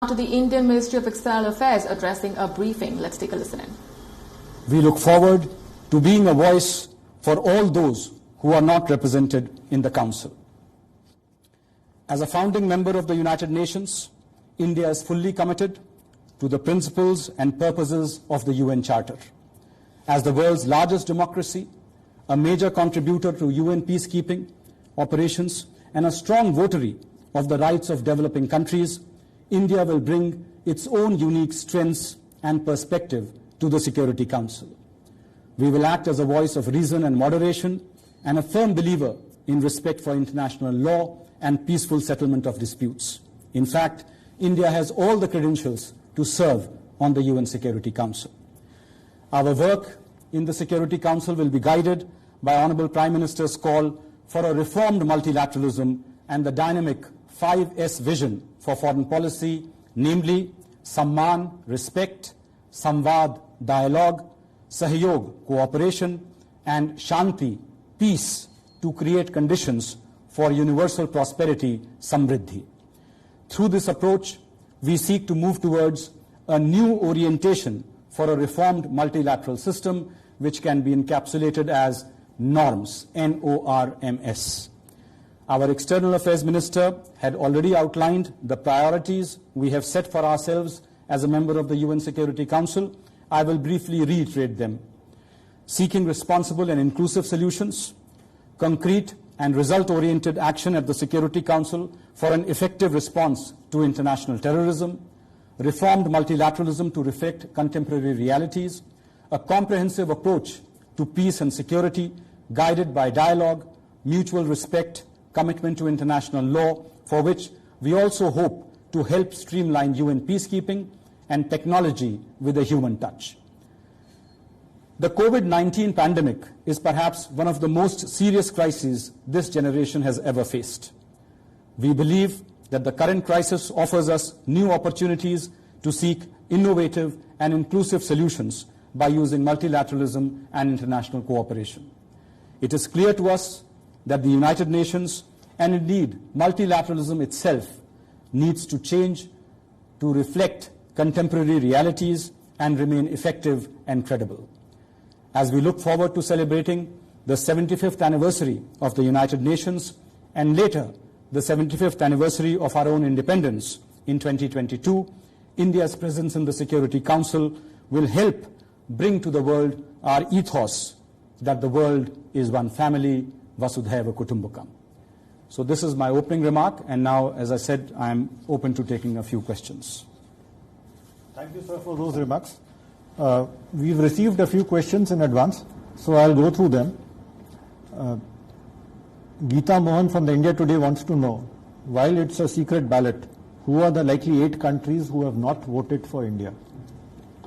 To the Indian Ministry of External Affairs addressing a briefing. Let's take a listen in. We look forward to being a voice for all those who are not represented in the Council. As a founding member of the United Nations, India is fully committed to the principles and purposes of the UN Charter. As the world's largest democracy, a major contributor to UN peacekeeping operations, and a strong votary of the rights of developing countries, India will bring its own unique strengths and perspective to the Security Council. We will act as a voice of reason and moderation and a firm believer in respect for international law and peaceful settlement of disputes. In fact, India has all the credentials to serve on the UN Security Council. Our work in the Security Council will be guided by Honorable Prime Minister's call for a reformed multilateralism and the dynamic 5S vision for foreign policy, namely Samman, respect, Samvad, dialogue, Sahyog, cooperation, and Shanti, peace, to create conditions for universal prosperity, Samriddhi. Through this approach, we seek to move towards a new orientation for a reformed multilateral system which can be encapsulated as norms, NORMS. Our External Affairs Minister had already outlined the priorities we have set for ourselves as a member of the UN Security Council. I will briefly reiterate them. Seeking responsible and inclusive solutions, concrete and result-oriented action at the Security Council for an effective response to international terrorism, reformed multilateralism to reflect contemporary realities, a comprehensive approach to peace and security guided by dialogue, mutual respect, commitment to international law, for which we also hope to help streamline UN peacekeeping, and technology with a human touch. The COVID-19 pandemic is perhaps one of the most serious crises this generation has ever faced. We believe that the current crisis offers us new opportunities to seek innovative and inclusive solutions by using multilateralism and international cooperation. It is clear to us that the United Nations and indeed multilateralism itself needs to change to reflect contemporary realities and remain effective and credible. As we look forward to celebrating the 75th anniversary of the United Nations and later the 75th anniversary of our own independence in 2022, India's presence in the Security Council will help bring to the world our ethos that the world is one family, Vasudhaiva Kutumbakam. So this is my opening remark, and now, as I said, I am open to taking a few questions. Thank you, sir, for those remarks. We've received a few questions in advance, so I'll go through them. Geeta Mohan from the India Today wants to know, while it's a secret ballot, who are the likely 8 countries who have not voted for India?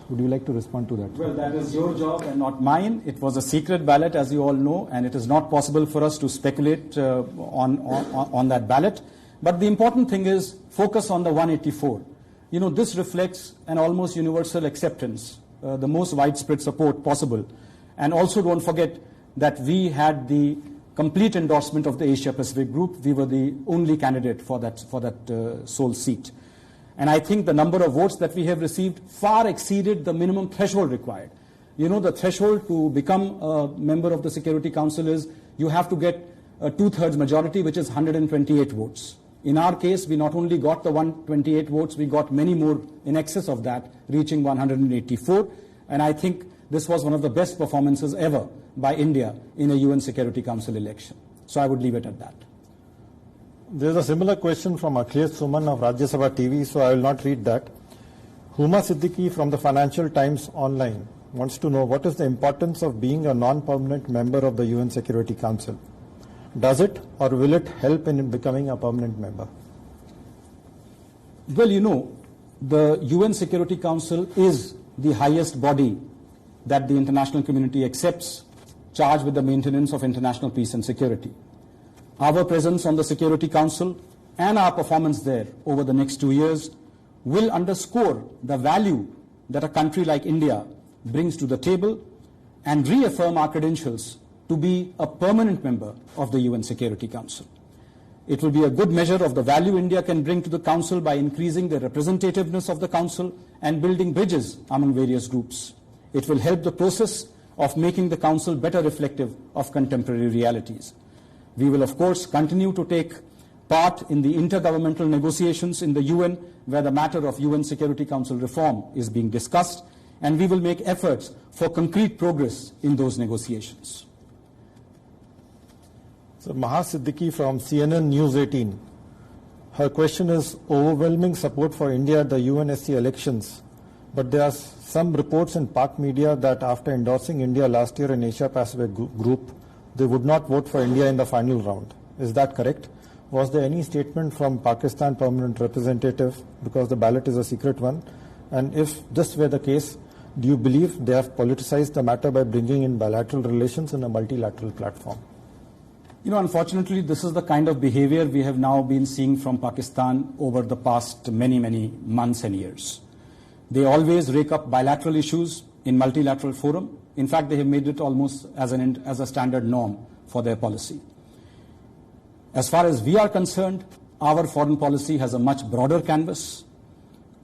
Would you like to respond to that? Well, that is your job and not mine. It was a secret ballot, as you all know, and it is not possible for us to speculate on that ballot. But the important thing is focus on the 184. You know, this reflects an almost universal acceptance, the most widespread support possible. And also don't forget that we had the complete endorsement of the Asia Pacific Group. We were the only candidate for that sole seat. And I think the number of votes that we have received far exceeded the minimum threshold required. You know, the threshold to become a member of the Security Council is you have to get a 2/3 majority, which is 128 votes. In our case, we not only got the 128 votes, we got many more in excess of that, reaching 184. And I think this was one of the best performances ever by India in a UN Security Council election. So I would leave it at that. There's a similar question from Akhilesh Suman of Rajya Sabha TV, so I will not read that. Huma Siddiqui from the Financial Times Online wants to know, what is the importance of being a non-permanent member of the UN Security Council? Does it or will it help in becoming a permanent member? Well, you know, the UN Security Council is the highest body that the international community accepts, charged with the maintenance of international peace and security. Our presence on the Security Council and our performance there over the next 2 years will underscore the value that a country like India brings to the table and reaffirm our credentials to be a permanent member of the UN Security Council. It will be a good measure of the value India can bring to the Council by increasing the representativeness of the Council and building bridges among various groups. It will help the process of making the Council better reflective of contemporary realities. We will, of course, continue to take part in the intergovernmental negotiations in the UN, where the matter of UN Security Council reform is being discussed, and we will make efforts for concrete progress in those negotiations. So Maha Siddiqui from CNN News 18. Her question is overwhelming support for India at the UNSC elections, but there are some reports in Pak media that after endorsing India last year in Asia Pacific group, they would not vote for India in the final round. Is that correct? Was there any statement from Pakistan permanent representative, because the ballot is a secret one? And if this were the case, do you believe they have politicized the matter by bringing in bilateral relations in a multilateral platform? Unfortunately, this is the kind of behavior we have now been seeing from Pakistan over the past many months and years. They always rake up bilateral issues in multilateral forum. In fact, they have made it almost as a standard norm for their policy. As far as we are concerned, our foreign policy has a much broader canvas.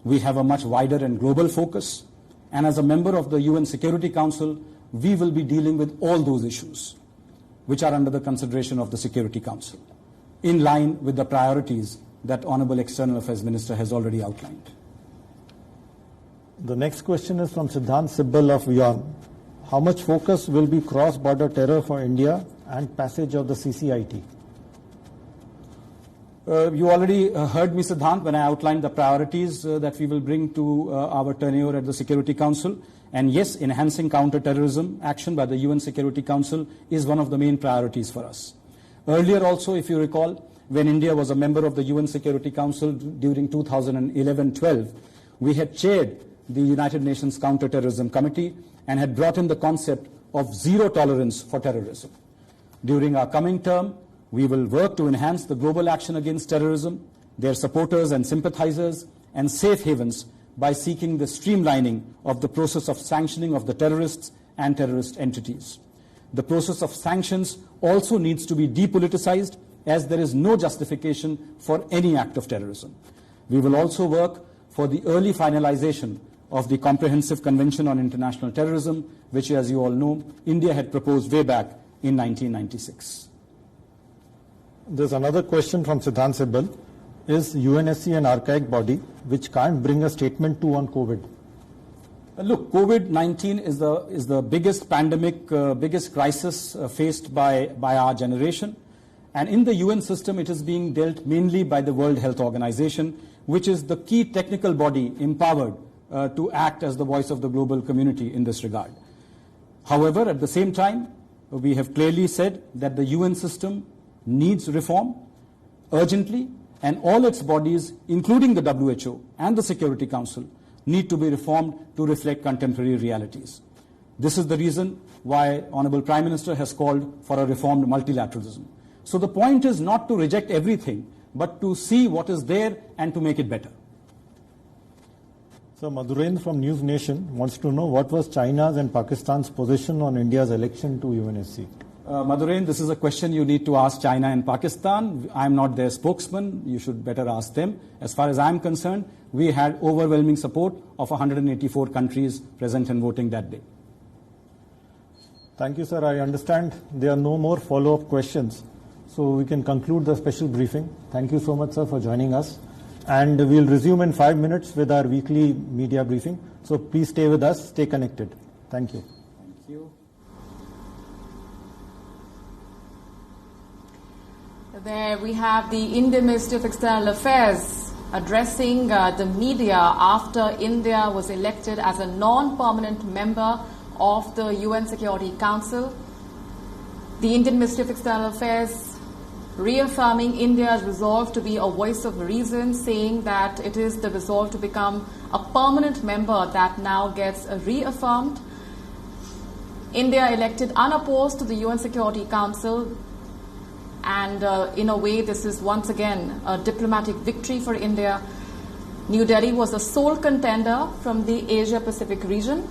We have a much wider and global focus. And as a member of the UN Security Council, we will be dealing with all those issues which are under the consideration of the Security Council, in line with the priorities that Honorable External Affairs Minister has already outlined. The next question is from Siddhant Sibbal of WION. How much focus will be cross-border terror for India and passage of the CCIT? You already heard me, Siddhant, when I outlined the priorities that we will bring to our tenure at the Security Council. And yes, enhancing counter-terrorism action by the UN Security Council is one of the main priorities for us. Earlier also, if you recall, when India was a member of the UN Security Council during 2011-12, we had chaired the United Nations Counter-Terrorism Committee and had brought in the concept of zero tolerance for terrorism. During our coming term, we will work to enhance the global action against terrorism, their supporters and sympathizers, and safe havens by seeking the streamlining of the process of sanctioning of the terrorists and terrorist entities. The process of sanctions also needs to be depoliticized, as there is no justification for any act of terrorism. We will also work for the early finalization of the Comprehensive Convention on International Terrorism, which, as you all know, India had proposed way back in 1996. There's another question from Siddhant Sibbal. Is UNSC an archaic body which can't bring a statement to on COVID? Look, COVID-19 is the biggest pandemic, biggest crisis faced by our generation. And in the UN system, it is being dealt mainly by the World Health Organization, which is the key technical body empowered to act as the voice of the global community in this regard. However, at the same time, we have clearly said that the UN system needs reform urgently, and all its bodies, including the WHO and the Security Council, need to be reformed to reflect contemporary realities. This is the reason why Honorable Prime Minister has called for a reformed multilateralism. So the point is not to reject everything, but to see what is there and to make it better. So Madhurendra from News Nation wants to know what was China's and Pakistan's position on India's election to UNSC. Madhurendra, this is a question you need to ask China and Pakistan. I'm not their spokesman. You should better ask them. As far as I'm concerned, we had overwhelming support of 184 countries present and voting that day. Thank you, sir. I understand there are no more follow-up questions, so we can conclude the special briefing. Thank you so much, sir, for joining us. And we'll resume in 5 minutes with our weekly media briefing. So please stay with us, stay connected. Thank you. Thank you. There we have the Indian Ministry of External Affairs addressing the media after India was elected as a non-permanent member of the UN Security Council. The Indian Ministry of External Affairs reaffirming India's resolve to be a voice of reason, saying that it is the resolve to become a permanent member that now gets reaffirmed. India elected unopposed to the UN Security Council, and in a way this is once again a diplomatic victory for India. New Delhi was the sole contender from the Asia Pacific region.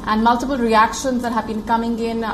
and multiple reactions that have been coming in